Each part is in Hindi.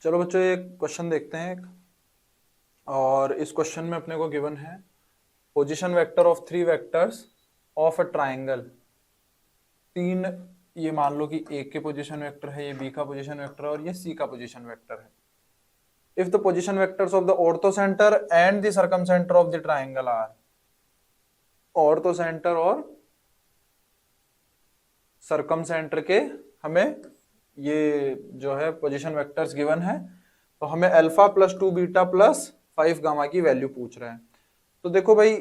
चलो बच्चों एक क्वेश्चन देखते हैं और इस क्वेश्चन में अपने को गिवन है position vector of 3 vectors of a triangle. तीन, ये मान लो कि ए के पोजीशन वेक्टर है, ये बी का पोजीशन वेक्टर है और ये सी का पोजीशन वेक्टर है। If the position vectors of the orthocentre and the circumcentre of the triangle are, orthocentre और सर्कमसेंटर के हमें ये जो है पोजीशन वेक्टर्स गिवन है, तो हमें alpha plus 2 beta plus 5 gamma की वैल्यू पूछ रहे हैं। तो देखो भाई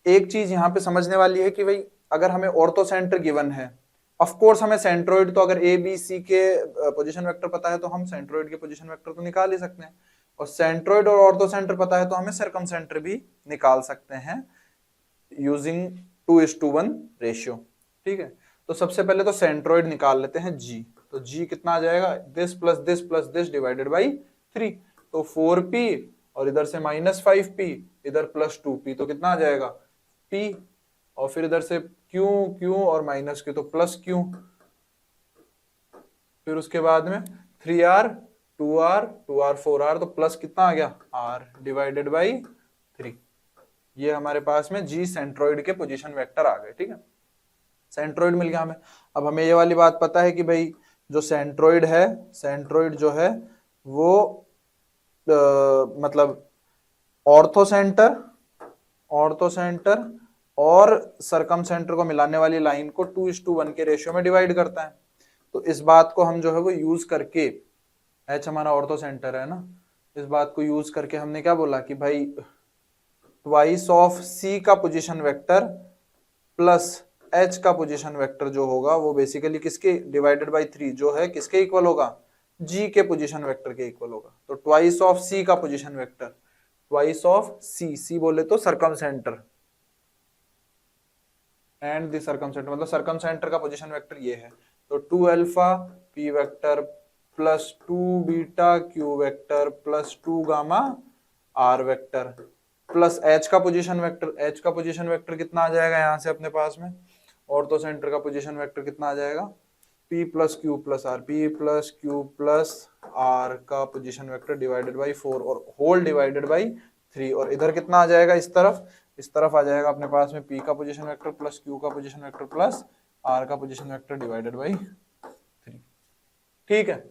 एक चीज यहां पे समझने वाली है कि भाई अगर हमें ऑर्थोसेंटर गिवन है, ऑफ कोर्स हमें सेंट्रोइड, तो अगर ए बी सी के पोजीशन वेक्टर पता है तो हम सेंट्रोइड के पोजीशन वेक्टर तो निकाल ही सकते हैं, और सेंट्रोइड और ऑर्थोसेंटर पता है तो हमें सर्कमसेंटर भी निकाल सकते हैं यूजिंग 2:1 रेशियो। ठीक है, तो सबसे पहले तो सेंट्रोइड निकाल लेते हैं जी। तो जी कितना आ जाएगा, this plus this divided by 3, तो 4p और इधर से -5p, इधर +2p, तो कितना आ जाएगा p, और फिर इधर से q और माइनस q तो +q, फिर उसके बाद में 3r 2r 2r 4r, तो प्लस कितना आ गया r डिवाइडेड बाई 3। ये हमारे पास में जी सेंट्रोइड के पोजीशन वेक्टर आ गए। ठीक है, सेंट्रोइड मिल गया हमें। अब हमें ये वाली बात पता है कि भाई जो सेंट्रोइड है, सेंट्रोइड जो है वो मतलब ऑर्थोसेंटर और सर्कमसेंटर को मिलाने वाली लाइन को 2:1 के रेशियो में डिवाइड करता है। तो इस बात को हम जो है वो यूज करके, एच हमारा ऑर्थोसेंटर है ना, इस बात को यूज करके हमने क्या बोला कि भाई ट्वाइस ऑफ सी का पोजीशन वेक्टर प्लस एच का पोजीशन वेक्टर जो होगा वो बेसिकली किसके डिवाइडेड बाई 3 जो है किसके इक्वल होगा, जी के पोजीशन वेक्टर के इक्वल होगा। तो ट्वाइस ऑफ सी का पोजीशन वेक्टर, ट्वाइस ऑफ सी बोले तो सर्कमसेंटर एंड द सर्कमसेंटर, मतलब सर्कमसेंटर का पोजीशन वेक्टर ये है। तो 2 alpha p vector plus 2 beta q vector plus 2 gamma r vector plus h का पोजीशन वेक्टर, एच का पोजीशन वेक्टर कितना आ जाएगा यहां से अपने पास में, ऑर्थोसेंटर का पोजीशन वेक्टर कितना आ जाएगा, p plus q plus r, p plus q plus r का पोजीशन वेक्टर डिवाइडेड बाई 4 और होल डिवाइडेड बाई 3, और इधर कितना आ जाएगा इस तरफ आ जाएगा अपने पास में p का पोजीशन वेक्टर प्लस q का पोजीशन वेक्टर प्लस r का पोजीशन वेक्टर डिवाइडेड बाई 3। ठीक है,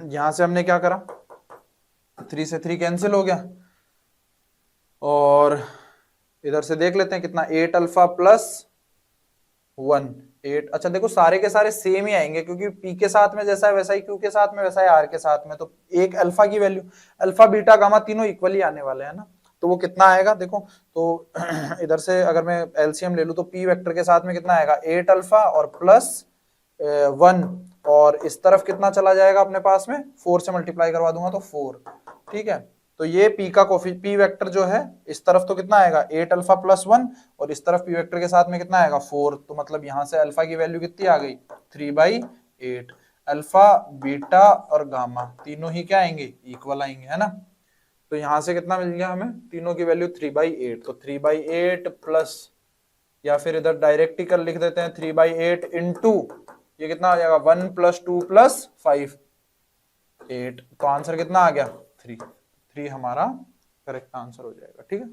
यहां से हमने क्या करा, 3 से 3 कैंसिल हो गया, और इधर से देख लेते हैं कितना, 8 अल्फा प्लस 1 8। अच्छा देखो सारे के सारे सेम ही आएंगे क्योंकि p के साथ में जैसा है वैसा ही q के साथ में, वैसा है r के साथ में, तो एक अल्फा की वैल्यू, अल्फा बीटा गामा तीनों इक्वली आने वाले हैं ना, तो वो कितना आएगा देखो, तो इधर से अगर मैं एलसीएम ले लूं तो p वेक्टर के साथ में कितना आएगा 8 अल्फा और प्लस 1, और इस तरफ कितना चला जाएगा अपने पास में, 4 से मल्टीप्लाई करवा दूंगा तो 4। ठीक है, तो ये p का p वेक्टर जो है इस तरफ तो कितना आएगा 8 अल्फा प्लस 1, और इस तरफ p वेक्टर के साथ में कितना आएगा 4, तो मतलब यहां से अल्फा की वैल्यू कितनी आ गई 3/8। अल्फा बीटा और गामा तीनों ही क्या आएंगे, इक्वल आएंगे, है ना। तो यहां से कितना मिल गया हमें, तीनों की वैल्यू 3/8, तो 3/8 प्लस, या फिर इधर डायरेक्ट ही कर लिख देते हैं 3/8 इंटू ये कितना आ जाएगा 1 + 2 + 5 8, तो आंसर कितना आ गया 3 हमारा करेक्ट आंसर हो जाएगा। ठीक है।